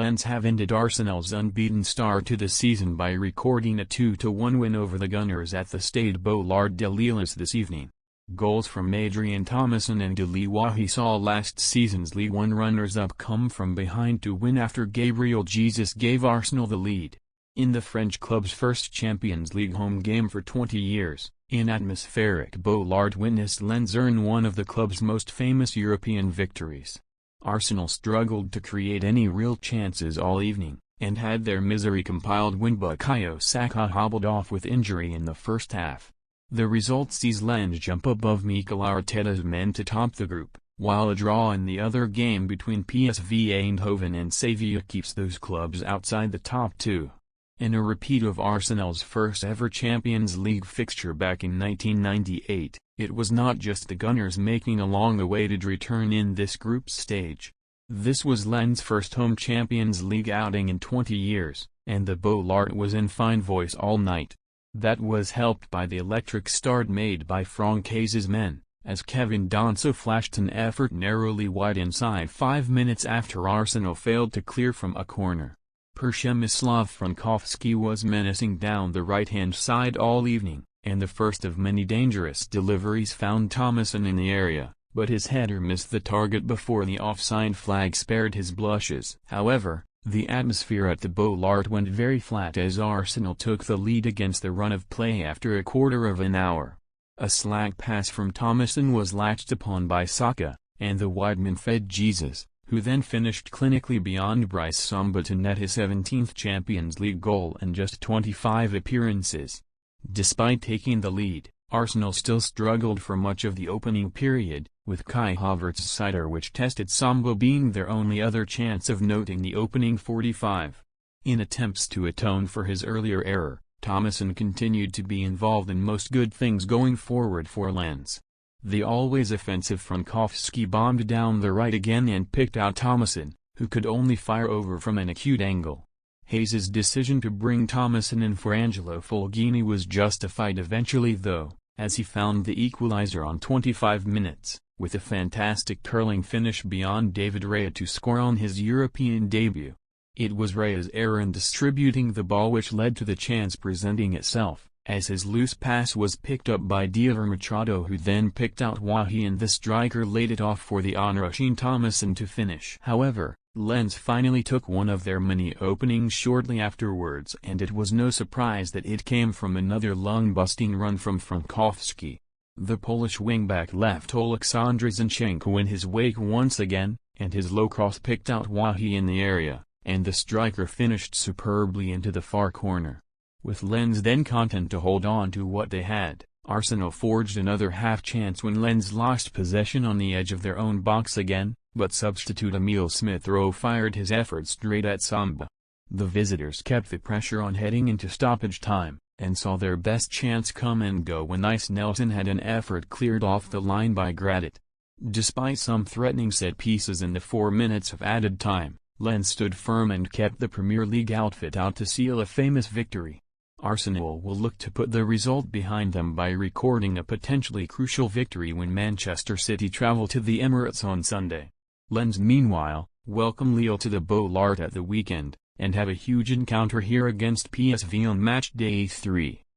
Lens have ended Arsenal's unbeaten start to the season by recording a 2-1 win over the Gunners at the Stade Bollaert-Delelis this evening. Goals from Adrien Thomasson and Elye Wahi saw last season's League One runners-up come from behind to win after Gabriel Jesus gave Arsenal the lead. In the French club's first Champions League home game for 20 years, in atmospheric Bollaert witnessed Lens earn one of the club's most famous European victories. Arsenal struggled to create any real chances all evening, and had their misery-compiled win, but Bukayo Saka hobbled off with injury in the first half. The result sees Lens jump above Mikel Arteta's men to top the group, while a draw in the other game between PSV Eindhoven and Sevilla keeps those clubs outside the top two. In a repeat of Arsenal's first-ever Champions League fixture back in 1998, it was not just the Gunners making a long-awaited return in this group stage. This was Lens' first home Champions League outing in 20 years, and the Bollaert was in fine voice all night. That was helped by the electric start made by Francais's men, as Kevin Danso flashed an effort narrowly wide inside 5 minutes after Arsenal failed to clear from a corner. Przemysław Frankowski was menacing down the right-hand side all evening, and the first of many dangerous deliveries found Thomasson in the area, but his header missed the target before the offside flag spared his blushes. However, the atmosphere at the Bollaert went very flat as Arsenal took the lead against the run of play after a quarter of an hour. A slack pass from Thomasson was latched upon by Saka, and the wideman fed Jesus, who then finished clinically beyond Brice Samba to net his 17th Champions League goal in just 25 appearances. Despite taking the lead, Arsenal still struggled for much of the opening period, with Kai Havertz's sitter which tested Samba being their only other chance of noting the opening 45. In attempts to atone for his earlier error, Thomasson continued to be involved in most good things going forward for Lens. The always offensive Frankowski bombed down the right again and picked out Thomasson, who could only fire over from an acute angle. Hayes' decision to bring Thomasson in for Angelo Fulgini was justified eventually though, as he found the equaliser on 25 minutes, with a fantastic curling finish beyond David Raya to score on his European debut. It was Raya's error in distributing the ball which led to the chance presenting itself, as his loose pass was picked up by Diego Machado, who then picked out Wahi, and the striker laid it off for the onrushing Thomasson to finish. However, Lens finally took one of their many openings shortly afterwards, and it was no surprise that it came from another lung-busting run from Frankowski. The Polish wingback left Oleksandr Zinchenko in his wake once again, and his low cross picked out Wahi in the area, and the striker finished superbly into the far corner. With Lens then content to hold on to what they had, Arsenal forged another half-chance when Lens lost possession on the edge of their own box again, but substitute Emile Smith-Rowe fired his effort straight at Samba. The visitors kept the pressure on heading into stoppage time, and saw their best chance come and go when Ice Nelson had an effort cleared off the line by Gradit. Despite some threatening set pieces in the 4 minutes of added time, Lens stood firm and kept the Premier League outfit out to seal a famous victory. Arsenal will look to put the result behind them by recording a potentially crucial victory when Manchester City travel to the Emirates on Sunday. Lens meanwhile, welcome Lille to the Bollaert at the weekend, and have a huge encounter here against PSV on match day 3.